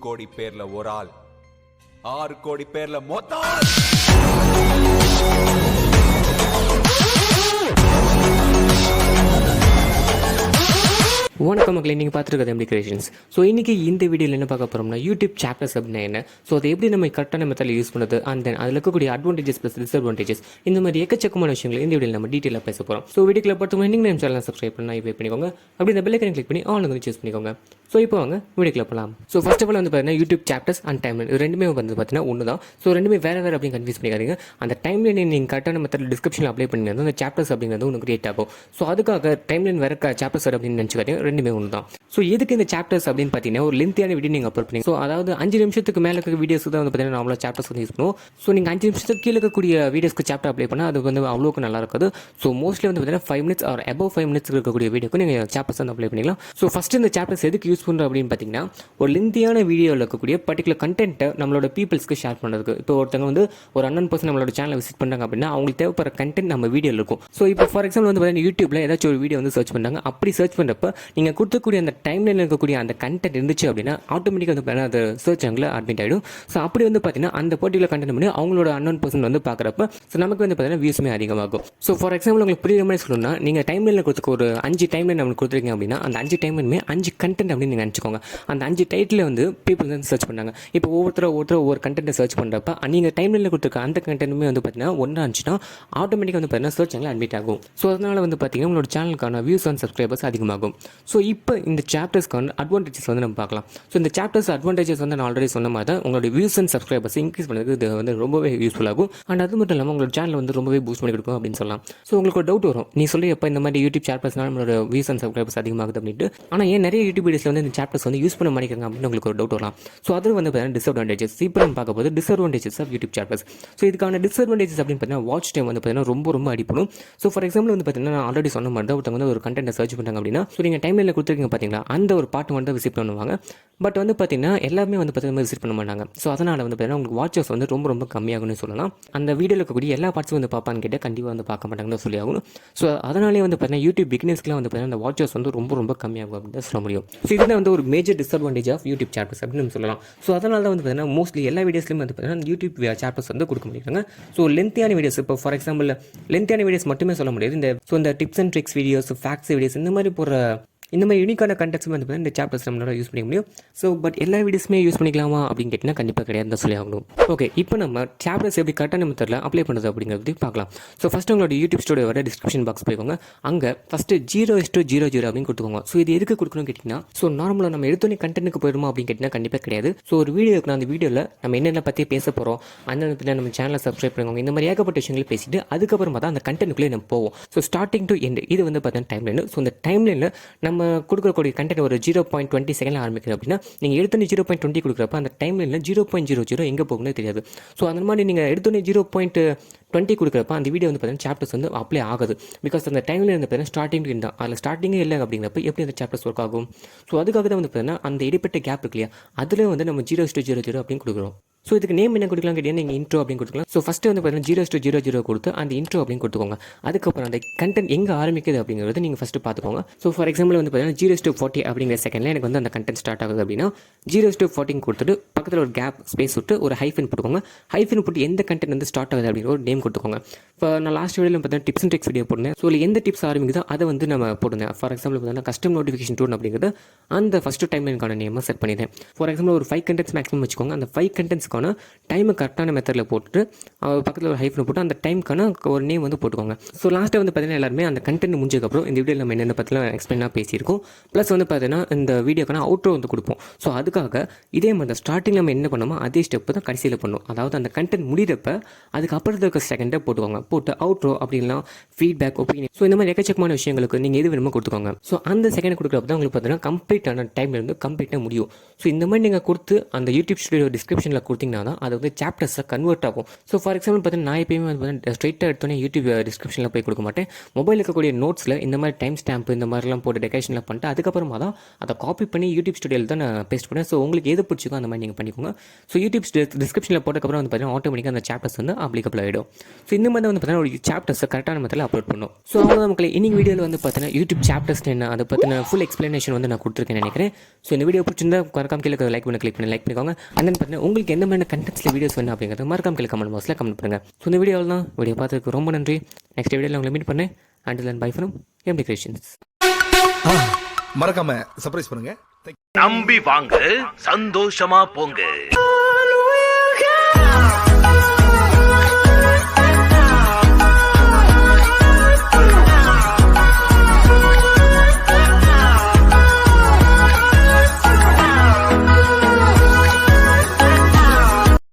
கோடி பேர்ல ஒரு ஆள், 6 கோடி பேர்ல மொத்த ஆள். வணக்கம் மக்களே, நீங்கள் பார்த்துருக்கிறது எம்டி கிரியேஷன்ஸ். ஸோ இன்றைக்கி இந்த வீடியோவில் என்ன பார்க்க போகிறோம்னா யூடியூப் சாப்டர்ஸ் அப்படின்னா என்ன, ஸோ அதை எப்படி நம்ம கரெக்டான மெத்தடில் யூஸ் பண்ணுறது, அண்ட் தென் அதில் இருக்கக்கூடிய அட்வான்டேஜஸ் ப்ளஸ் டிஸ்அட்வான்டேஜஸ், இந்த மாதிரி எக்கச்சக்கமான விஷயங்கள் இந்த வீடியோவில் நம்ம டீட்டெயிலாக பேச போகிறோம். ஸோ வீடியோவில் பார்த்து நீங்கள் நம்ம சேனல் சப்ஸ்கிரைப் பண்ணால் இப்போ பண்ணிக்கோங்க, அப்படி இந்த பெல் ஐக்கனை கிளிக் பண்ணி ஆல் வந்து சூஸ் பண்ணிக்கோங்க. ஸோ இப்போ வாங்க வீடியோக்குள்ள போகலாம். ஸோ ஃபர்ஸ்ட் ஆஃப் ஆல் வந்து பார்த்தீங்கன்னா யூடியூப் சாப்டர்ஸ் அண்ட் டைம்லைன் இது ரெண்டுமே வந்து பார்த்தீங்கன்னா ஒன்று தான். ஸோ ரெண்டுமே வேறு அப்படின்னு கன்ஃபியூஸ் பண்ணிக்காதீங்க. அந்த டைம்லைன் நீங்கள் கரெக்டான மெத்தட் டிஸ்கிரிப்ஷனில் அப்ளை பண்ணிங்கன்னா அந்த சாப்டர்ஸ் அப்படிங்கிறது உங்களுக்கு கிரியேட் ஆகும். ஸோ அதுக்காக டைம்லைன் வேறு சாப்டர்ஸ் அப்படின்னு நினச்சிக்காதீங்க, ரெண்டுமே ஒன்று தான். ஸோ எதுக்கு இந்த சாப்டர்ஸ் அப்படின்னு பார்த்தீங்கன்னா ஒரு லென்த்தியான வீடியோ நீங்கள் அப்லோட் பண்ணி, ஸோ அதாவது 5 நிமிஷத்துக்கு மேலே இருக்க வீடியோஸ் தான் வந்து பார்த்தீங்கன்னா நார்மலாக சாப்டர்ஸ் வந்து யூஸ் பண்ணுவோம். ஸோ நீங்கள் 5 நிமிஷத்துக்கு கீழே இருக்கக்கூடிய வீடியோஸ்க்கு சாப்டர் அப்ளை பண்ணால் அது வந்து அவ்வளோக்கு நல்லா இருக்காது. ஸோ மோஸ்ட்லி வந்து பார்த்தீங்கன்னா 5 மினிட்ஸ் ஆர் above 5 மினிட்ஸ் இருக்கக்கூடிய வீடியோக்கு நீங்கள் சாப்டர்ஸ் வந்து அப்ளை பண்ணிக்கலாம். ஸோ ஃபஸ்ட்டு இந்த சாப்டர்ஸ் எதுக்கு யூஸ் பண்ணுறோம் அப்படின்னு பார்த்தீங்கன்னா ஒரு லென்த்தியான வீடியோவில் இருக்கக்கூடிய பர்டிகுலர் கண்டென்ட்டை நம்மளோட பீப்புள்ஸ்க்கு ஷேர் பண்ணுறதுக்கு. இப்போ ஒருத்தங்க வந்து ஒரு அன்னன் பர்சன் நம்மளோட சேனலை விசிட் பண்ணுறாங்க அப்படின்னா அவங்களுக்கு தேவைப்படுற கண்டென்ட் நம்ம வீடியோவில் இருக்கும். ஸோ இப்போ ஃபார் எக்ஸாம்பிள் வந்து பார்த்தீங்கன்னா யூடியூப்ல ஏதாச்சும் ஒரு வீடியோ வந்து சர்ச் பண்ணுறாங்க. அப்படி சர்ச் பண்ணுறப்ப நீங்கள் கொடுக்கக்கூடிய அந்த டைம்லைனில் இருக்கக்கூடிய அந்த கண்டென்ட் இருந்துச்சு அப்படின்னா ஆட்டோமேட்டிக்காக வந்து பார்த்தீங்கன்னா அது சர்ச் ஆங்கில் அட்மிட் ஆகிடும். ஸோ அப்படி வந்து பார்த்தீங்கன்னா அந்த பர்டிகுலர் கண்டென்ட் பண்ணி அவங்களோட அன்னன் பர்சன் வந்து பார்க்குறப்ப ஸோ நமக்கு வந்து பார்த்தீங்கன்னா வியூஸுமே அதிகமாகும். ஸோ ஃபார் எக்ஸாம்பிள் உங்களுக்கு புரியுற மாதிரி சொல்லணும்னா நீங்கள் டைம்லைனில் கொடுத்துக்க ஒரு 5 டைம்லைன் நம்மளுக்கு கொடுத்துருக்கீங்க அப்படின்னா அந்த 5 டைம்லைனுமே 5 கண்டென்ட் அப்படின்னு நீங்கள் நினச்சிக்கோங்க. அந்த 5 டைட்டில் வந்து பீப்புள் வந்து சர்ச் பண்ணாங்க. இப்போ ஒவ்வொருத்தர் ஒவ்வொரு கண்டென்ட்டை சர்ச் பண்ணுறப்ப நீங்கள் டைம்லைனில் கொடுத்துருக்க அந்த கண்டென்ட்டுமே வந்து பார்த்தீங்கன்னா ஒன்றா இருந்துச்சுன்னா ஆட்டோமேட்டிக்காக வந்து பார்த்தீங்கன்னா சர்ச் ஆங்கில் அட்மிட் ஆகும். ஸோ அதனால் வந்து பார்த்தீங்கன்னா உங்களோட சேனலுக்கான வியூஸ் அண்ட் சப்ஸ்கிரைபர்ஸ் அதிகமாகும். ஸோ இப்போ இந்த சாப்டர்ஸ்க்கான அட்வான்டேஜஸ் வந்து நம்ம பார்க்கலாம். ஸோ இந்த சாப்டர்ஸ் அட்வான்டேஜஸ் வந்து நான் ஆல்ரெடி சொன்ன மாதிரி தான் உங்களோட வியூஸ் அண்ட் சப்ஸ்கிரைபர்ஸ் இன்க்ரீஸ் பண்ணுறது இது வந்து ரொம்பவே யூஸ்ஃபுல் ஆகும். அண்ட் அது மட்டும் இல்லாமல் உங்களோட சேனல் வந்து ரொம்பவே பூஸ்ட் பண்ணி கொடுக்கும் அப்படின்னு சொல்லலாம். ஸோ உங்களுக்கு ஒரு டவுட் வரும், நீ சொல்லி எப்போ இந்த மாதிரி யூடியூப் சாப்டர்ஸ்னால நம்மளோட வியூஸ் அண்ட் சப்ஸ்கிரைபர்ஸ் அதிகமாகுது அப்படின்ட்டு. ஆனால் ஏன் நிறைய யூடியூப் வீடியோஸில் வந்து இந்த சாப்டர்ஸ் வந்து யூஸ் பண்ண மாட்டேங்கிறாங்க அப்படின்னு உங்களுக்கு ஒரு டவுட் வரலாம். ஸோ அது வந்து பார்த்தீங்கன்னா டிஸ்அட்வான்டேஜஸ். இப்போ நம்ம பார்க்க போது disadvantages of YouTube chapters. So இதுக்கான டிஸ்அட்வான்டேஜஸ் அப்படின்னு பார்த்தீங்கன்னா வாட்ச் டைம் வந்து பார்த்தீங்கன்னா ரொம்ப அடிப்படும். ஸோ ஃபார் எக்ஸாம்பிள் வந்து பார்த்தீங்கன்னா நான் ஆல்ரெடி சொன்ன மாதிரி தான் ஒருத்தவங்க வந்து ஒரு கண்டென்ட்டை சர்ச் பண்ணுறாங்க அப்படின்னா ஸோ நீங்கள் டைம்லைனில் கொடுத்துருக்கீங்க பார்த்தீங்களா அந்த ஒரு பார்ட் வந்து விசிட் பண்ணுவாங்க. பட் வந்து பார்த்தீங்கன்னா எல்லாருமே வந்து பார்த்தீங்கன்னா விசிட் பண்ண மாட்டாங்க. ஸோ அதனால் வந்து பார்த்தீங்கன்னா உங்களுக்கு வாட்சஸ் வந்து ரொம்ப கம்மியாகும்னு சொல்லலாம். அந்த வீடியோவில் இருக்கக்கூடிய எல்லா பார்ட்ஸும் வந்து பார்ப்பான்னு கேட்டால் கண்டிப்பாக வந்து பார்க்க மாட்டாங்கன்னு சொல்லி ஆகணும். ஸோ அதனாலே வந்து பார்த்தீங்கன்னா யூடியூப் பிகினர்ஸ்க்குலாம் வந்து பார்த்தீங்கன்னா அந்த வாட்சஸ் வந்து ரொம்ப கம்மியாகும் அப்படின்னு சொல்ல முடியும். ஸோ இதுதான் வந்து ஒரு major disadvantage of YouTube chapters அப்படின்னு சொல்லலாம். ஸோ அதனால தான் வந்து பார்த்தீங்கன்னா மோஸ்ட்லி எல்லா வீடியோஸ்லையும் வந்து பார்த்தீங்கன்னா யூடியூப் சாப்டர்ஸ் வந்து கொடுக்க முடியுறாங்க. ஸோ லென்த்தியான வீடியோஸ், இப்போ ஃபார் எக்ஸாம்பிள் லென்த்தியான வீடியோஸ் மட்டுமே சொல்ல முடியாது. இந்த tips and tricks videos, facts videos, இந்த மாதிரி போகிற இந்த மாதிரி யூனிக்கான கண்டென்ட்ஸ் வந்து பார்த்தீங்கன்னா இந்த சாப்டர்ஸ் நம்மளால யூஸ் பண்ணிக்க முடியும். ஸோ பட் எல்லா வீடியோஸுமே யூஸ் பண்ணிக்கலாமா அப்படின்னு கேட்டிங்கன்னா கண்டிப்பாக கிடையாது தான் சொல்லி ஆகணும். ஓகே, இப்போ நம்ம சாப்டர்ஸ் எப்படி கரெக்டான மெத்தடில் அப்ளை பண்ணுறது அப்படிங்கிறது பார்க்கலாம். ஸோ ஃபஸ்ட்டு உங்களோட யூடியூப் ஸ்டுடியோட டிஸ்கிரிப்ஷன் பாக்ஸ் போய்க்கோங்க. அங்கே ஃபஸ்ட்டு 0:00 அப்படின்னு கொடுத்துக்கோங்க. ஸோ இது எதுக்கு கொடுக்கணும்னு கேட்டிங்கன்னா ஸோ நார்மலாக நம்ம எடுத்தோன்னே கண்டென்ட்டுக்கு போயிடுமா அப்படின்னு கேட்டிங்கன்னா கண்டிப்பாக கிடையாது. ஸோ ஒரு வீடியோக்கு அந்த வீடியோவில் நம்ம என்னென்ன பற்றி பேச போகிறோம், அந்த நேரத்தில் நம்ம சேனலை சப்ஸ்கிரைப் பண்ணுவாங்க, இந்த மாதிரி ஏகப்பட்ட விஷயங்களை பேசிட்டு அதுக்கப்புறமா தான் அந்த கண்டென்ட்டுக்குள்ளே நம்ம போவோம். ஸோ ஸ்டார்டிங் டு எண்ட் இது வந்து பார்த்தீங்கன்னா டைம்லைன். ஸோ இந்த டைம்லைனில் நம்ம கொடுக்கக்கூடிய கண்டென்ட் ஒரு 0.20 செகண்ட் ஆரம்பிக்குது அப்படின்னா நீங்கள் எடுத்தோன்னே 0.20 கொடுக்குறப்ப அந்த டைம்லைனில் 0.00 எங்கே போகும்னு தெரியாது. ஸோ அந்த மாதிரி நீங்கள் எடுத்தோன்னே 0.20 கொடுக்குறப்ப அந்த வீடியோ வந்து பார்த்தீங்கன்னா சாப்டர்ஸ் வந்து அப்ளை ஆகுது. பிகாஸ் அந்த டைமில் வந்து பார்த்தீங்கன்னா ஸ்டார்டிங் டு தான் அதில் ஸ்டார்டிங்கே இல்லை அப்படிங்கிறப்ப எப்படி அந்த சாப்டர்ஸ் ஒர்க் ஆகும். ஸோ அதுக்காக தான் வந்து பார்த்தீங்கன்னா அந்த இடைப்பட்ட கேப் இருக்கு இல்லையா, அதில் வந்து நம்ம 0:00 அப்படின்னு கொடுக்குறோம். ஸோ இதுக்கு நேம் என்ன கொடுக்கலாம் கேட்டீங்கன்னா நீங்கள் இன்ட்ரோ அப்படின்னு கொடுக்கலாம். ஸோ ஃபஸ்ட்டு வந்து பார்த்தீங்கன்னா 0:00 கொடுத்து அந்த இன்ட்ரோ அப்படின்னு கொடுத்துக்கோங்க. அதுக்கப்புறம் அந்த கண்டென்ட் எங்கே ஆரம்பிக்குது அப்படிங்கிறது நீங்கள் ஃபஸ்ட்டு பார்த்துக்கோங்க. ஸோ ஃபார் எக்ஸாம்பிள் வந்து பார்த்தீங்கன்னா 0:40 அப்படிங்கிற செகண்டில் எனக்கு வந்து அந்த கண்டென்ட் ஸ்டார்ட் ஆகுது அப்படின்னா 0:40 கொடுத்துட்டு பக்கத்தில் ஒரு கேப் ஸ்பேஸ் விட்டு ஒரு ஹைஃபன் போட்டுக்கோங்க. ஹைஃபன் போட்டு எந்த கண்டென்ட் வந்து ஸ்டார்ட் ஆகுது அப்படிங்கிற ஒரு நேம் கொடுத்துக்கோங்க. இப்போ நான் லாஸ்ட் வீடியோவில் பார்த்தீங்கன்னா டிப்ஸ் அண்ட் ட்ரிக்ஸ் வீடியோ போடுறேன். ஸோ எந்த டிப்ஸ் ஆரம்பிக்குதோ அதை வந்து நம்ம போடுங்க. ஃபார் எக்ஸாம்பிள் பார்த்தீங்கன்னா கஸ்டம் நோட்டிஃபிகேஷன் டூன் அப்படிங்கிறது அந்த ஃபஸ்ட்டு டைம்லைனுக்கான நேமாக செட் பண்ணிடுறேன். ஃபார் எக்ஸாம்பிள் ஒரு 5 கண்டென்ட்ஸ் மேக்ஸிமம் வச்சுக்கோங்க. அந்த 5 கண்டென்ட்ஸ்க்கான டைமை கரெக்டான மெத்தடில் போட்டுட்டு பக்கத்தில் ஒரு ஹைஃபன் போட்டு அந்த டைமுக்கான ஒரு நேம் வந்து போட்டுக்கோங்க. ஸோ லாஸ்ட்டாக வந்து பார்த்தீங்கன்னா எல்லாருமே அந்த கண்டென்ட் முடிஞ்சதுக்கப்புறம் இந்த வீடியோவில் நம்ம என்னென்ன பற்றிலாம் எக்ஸ்பிளைனாக பேசியிருக்கோம். ப்ளஸ் வந்து பார்த்தீங்கன்னா இந்த வீடியோக்கான அவுட்ரோ வந்து கொடுப்போம். ஸோ அதுக்காக இதே மாதிரி தான் ஸ்டார்டிங் நம்ம என்ன பண்ணோமோ அதே ஸ்டெப்பு தான் கடைசியில் பண்ணும். அதாவது அந்த கண்டென்ட் முடிகிறப்ப அதுக்கப்புறம் இருக்க செகண்டை போட்டுக்கோங்க. போட்டு அவுட்ரோ அப்படின்லாம் ஃபீட்பேக், ஒப்பீனியன், ஸோ இந்த மாதிரி எக்கச்சக்கமான விஷயங்களுக்கு நீங்கள் எது வேணுமோ கொடுத்துக்கோங்க. ஸோ அந்த செகண்ட் கொடுக்குறப்ப தான் உங்களுக்கு பார்த்தீங்கன்னா கம்ப்ளீட்டான டைமில் இருந்து கம்ப்ளீட்டாக முடியும். ஸோ இந்த மாதிரி நீங்கள் கொடுத்து அந்த யூடியூப் ஸ்டுடியோ டிஸ்கிரிப்ஷனில் கொடுத்தீங்க கொடுத்தீங்கன்னா தான் அது வந்து சாப்டர்ஸை கன்வெர்ட் ஆகும். ஸோ ஃபார் எக்ஸாம்பிள் பார்த்தீங்கன்னா நான் எப்பயுமே வந்து பார்த்தீங்கன்னா ஸ்ட்ரைட்டாக எடுத்தோன்னே யூடியூப் டிஸ்கிரிப்ஷனில் போய் கொடுக்க மாட்டேன். மொபைல் இருக்கக்கூடிய நோட்ஸில் இந்த மாதிரி டைம் ஸ்டாம்ப் இந்த மாதிரிலாம் போட்டு டெக்கரேஷனில் பண்ணிட்டு அதுக்கப்புறமா தான் அதை காப்பி பண்ணி யூடியூப் ஸ்டுடியோவில் தான் நான் பேஸ்ட் பண்ணேன். ஸோ உங்களுக்கு எது பிடிச்சிக்கோ அந்த மாதிரி நீங்கள் பண்ணிக்கோங்க. ஸோ யூடியூப் டிஸ்கிரிப்ஷனில் போட்டதுக்கப்புறம் வந்து பார்த்தீங்கன்னா ஆட்டோமேட்டிக்காக அந்த சாப்டர்ஸ் வந்து அப்ளிகபிள் ஆகிடும். ஸோ இந்த மாதிரி வந்து பார்த்தீங்கன்னா ஒரு சாப்டர்ஸை கரெக்டான மெத்தடில் அப்லோட் பண்ணும். ஸோ அவ்வளோ மக்களே இன்னைக்கு வீடியோவில் வந்து பார்த்தீங்கன்னா யூடியூப் சாப்டர்ஸ் என்ன அதை பற்றின ஃபுல் எக்ஸ்ப்ளனேஷன் வந்து நான் கொடுத்துருக்கேன்னு நினைக்கிறேன். ஸோ இந்த வீடியோ பிடிச்சிருந்தா மறக்காம கீழே லைக் பண்ணி கிளிக் பண்ணிக்கோங்க. அண்ட் தென் பார்த்தீங்கன்னா உங்களுக்கு எந்த மாதிரி கண்டென்ட்ஸில் வீடியோஸ் வேணும் அப்படிங்கிறது மறக்காம கீழே கமெண்ட் பாக்ஸில் கமெண்ட் பண்ணுங்கள். ஸோ இந்த வீடியோவில் தான் வீடியோ பார்த்ததுக்கு ரொம்ப நன்றி. நெக்ஸ்ட் வீடியோவில் உங்களை மீட் பண்ணேன். Until then bye from MD creations. மறக்காம சர்ப்ரைஸ் பண்ணுங்க. நம்பி வாங்க, சந்தோஷமா போங்க.